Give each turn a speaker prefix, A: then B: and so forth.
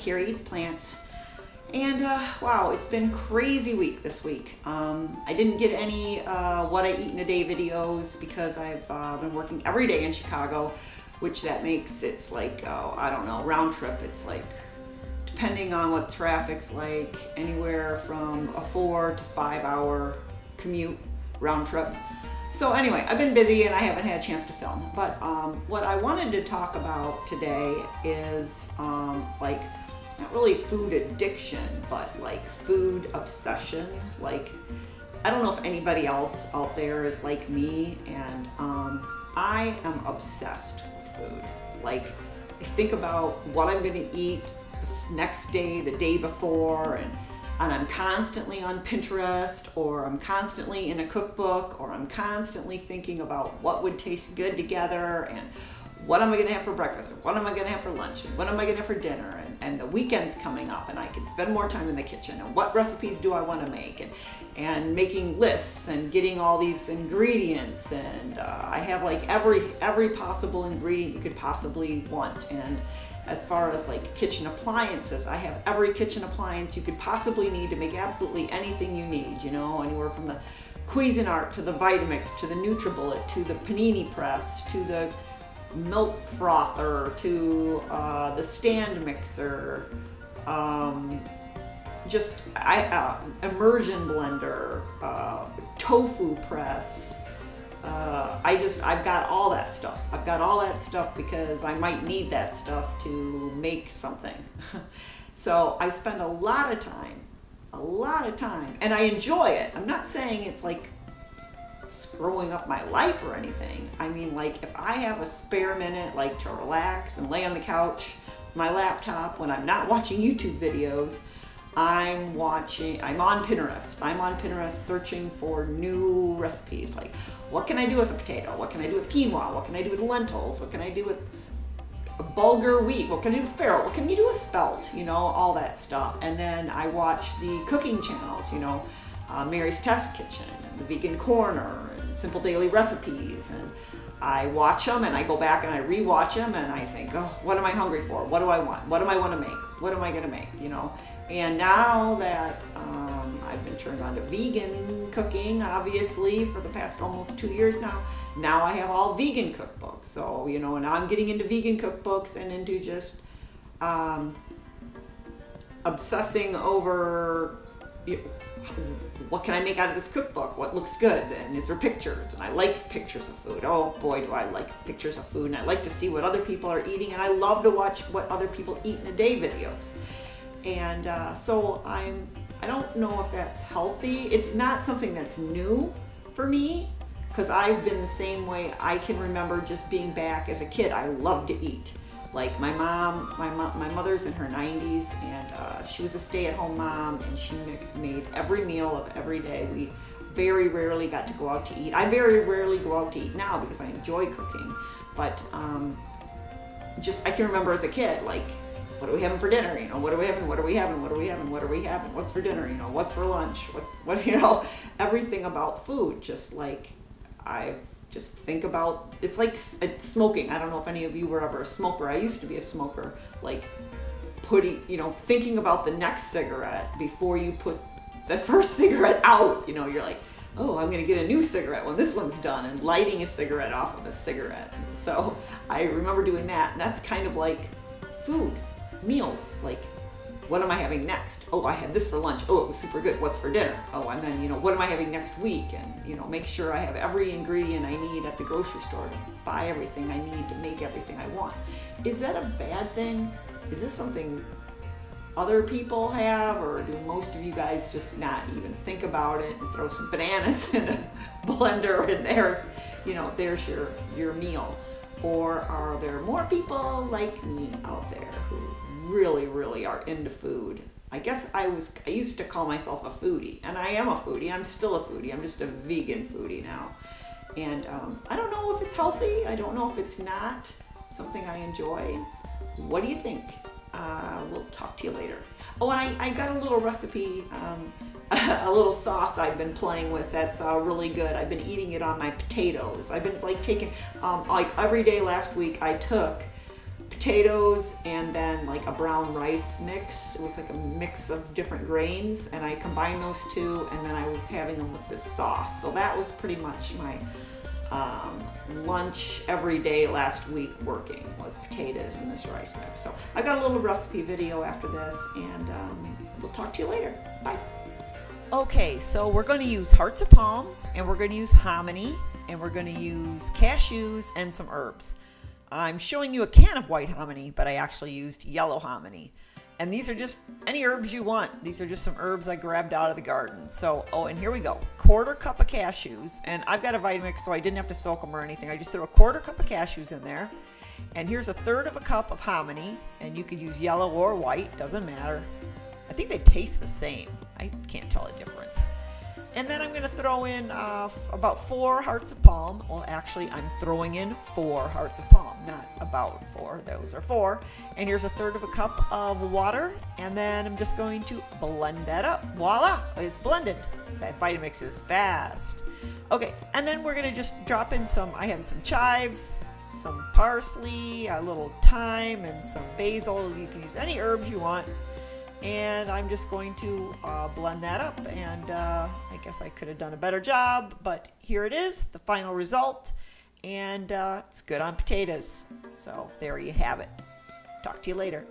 A: Carrie Eats Plants. And wow, it's been a crazy week this week. I didn't get any what I eat in a day videos because I've been working every day in Chicago, which that makes it's like, I don't know, round trip. It's like, depending on what traffic's like, anywhere from a 4 to 5 hour commute round trip. So anyway, I've been busy and I haven't had a chance to film. But what I wanted to talk about today is like, not really food addiction, but like food obsession. Like, I don't know if anybody else out there is like me, and I am obsessed with food. Like, I think about what I'm gonna eat the next day, the day before, and I'm constantly on Pinterest, or I'm constantly in a cookbook, or I'm constantly thinking about what would taste good together, and what am I gonna have for breakfast, or what am I gonna have for lunch, and what am I gonna have for dinner, and the weekend's coming up and I can spend more time in the kitchen, and what recipes do I wanna make, and making lists and getting all these ingredients, and I have like every possible ingredient you could possibly want. And as far as like kitchen appliances, I have every kitchen appliance you could possibly need to make absolutely anything you need, you know, anywhere from the Cuisinart to the Vitamix to the NutriBullet to the panini press to the milk frother to the stand mixer, immersion blender, tofu press. I've got all that stuff. I've got all that stuff because I might need that stuff to make something. So I spend a lot of time, and I enjoy it. I'm not saying it's like screwing up my life or anything. I mean, like, if I have a spare minute, like, to relax and lay on the couch, my laptop, when I'm not watching YouTube videos, I'm on Pinterest. I'm on Pinterest searching for new recipes. Like, what can I do with a potato? What can I do with quinoa? What can I do with lentils? What can I do with bulgur wheat? What can I do with farro? What can you do with spelt? You know, all that stuff. And then I watch the cooking channels, you know, Mary's Test Kitchen and the Vegan Corner and Simple Daily Recipes, and I watch them and I go back and I rewatch them and I think, oh, what am I hungry for? What do I want? What do I want to make? What am I going to make? You know. And now that I've been turned on to vegan cooking, obviously, for the past almost 2 years now I have all vegan cookbooks. So, you know, now I'm getting into vegan cookbooks and into just obsessing over, what can I make out of this cookbook? What looks good? And is there pictures? And I like pictures of food. Oh boy, do I like pictures of food. And I like to see what other people are eating. And I love to watch what other people eat in a day videos. And so I don't know if that's healthy. It's not something that's new for me, because I've been the same way. I can remember just being back as a kid. I loved to eat. Like my mother's in her 90s, and she was a stay-at-home mom, and she made every meal of every day. We very rarely got to go out to eat. I very rarely go out to eat now because I enjoy cooking, but I can remember as a kid, like, what are we having for dinner? You know, what are we having? What are we having? What are we having? What are we having? What's for dinner? You know, what's for lunch? What you know, everything about food. Just like, I just think about, it's like smoking. I don't know if any of you were ever a smoker. I used to be a smoker. Like, thinking about the next cigarette before you put the first cigarette out. You know, you're like, oh, I'm gonna get a new cigarette when this one's done, and lighting a cigarette off of a cigarette. And so I remember doing that, and that's kind of like food. Meals, like, what am I having next? Oh, I had this for lunch. Oh, it was super good. What's for dinner? Oh, and then, you know, what am I having next week? And, you know, make sure I have every ingredient I need at the grocery store to buy everything I need to make everything I want. Is that a bad thing? Is this something other people have, or do most of you guys just not even think about it and throw some bananas in a blender and there's your meal? Or are there more people like me out there who really are into food? I guess I used to call myself a foodie, and I am a foodie. I'm still a foodie. I'm just a vegan foodie now. And I don't know if it's healthy. I don't know if it's not something I enjoy. What do you think? We'll talk to you later. Oh, and I got a little recipe, a little sauce I've been playing with that's really good. I've been eating it on my potatoes. I've been like taking, like every day last week I took potatoes and then like a brown rice mix. It was like a mix of different grains, and I combined those two, and then I was having them with this sauce. So that was pretty much my lunch every day last week working, was potatoes and this rice mix. So I've got a little recipe video after this, and we'll talk to you later. Bye. Okay, so we're going to use hearts of palm, and we're going to use hominy, and we're going to use cashews and some herbs. I'm showing you a can of white hominy, but I actually used yellow hominy. And these are just any herbs you want. These are just some herbs I grabbed out of the garden. So, oh, and here we go. 1/4 cup of cashews. And I've got a Vitamix, so I didn't have to soak them or anything. I just threw a 1/4 cup of cashews in there. And here's 1/3 of a cup of hominy. And you could use yellow or white, doesn't matter. I think they taste the same. I can't tell the difference. And then I'm going to throw in about 4 hearts of palm. Well, actually, I'm throwing in 4 hearts of palm, not about 4. Those are 4. And here's 1/3 of a cup of water. And then I'm just going to blend that up. Voila! It's blended. That Vitamix is fast. Okay, and then we're going to just drop in I have some chives, some parsley, a little thyme, and some basil. You can use any herbs you want. And I'm just going to blend that up, and I guess I could have done a better job, but here it is, the final result, and it's good on potatoes. So there you have it. Talk to you later.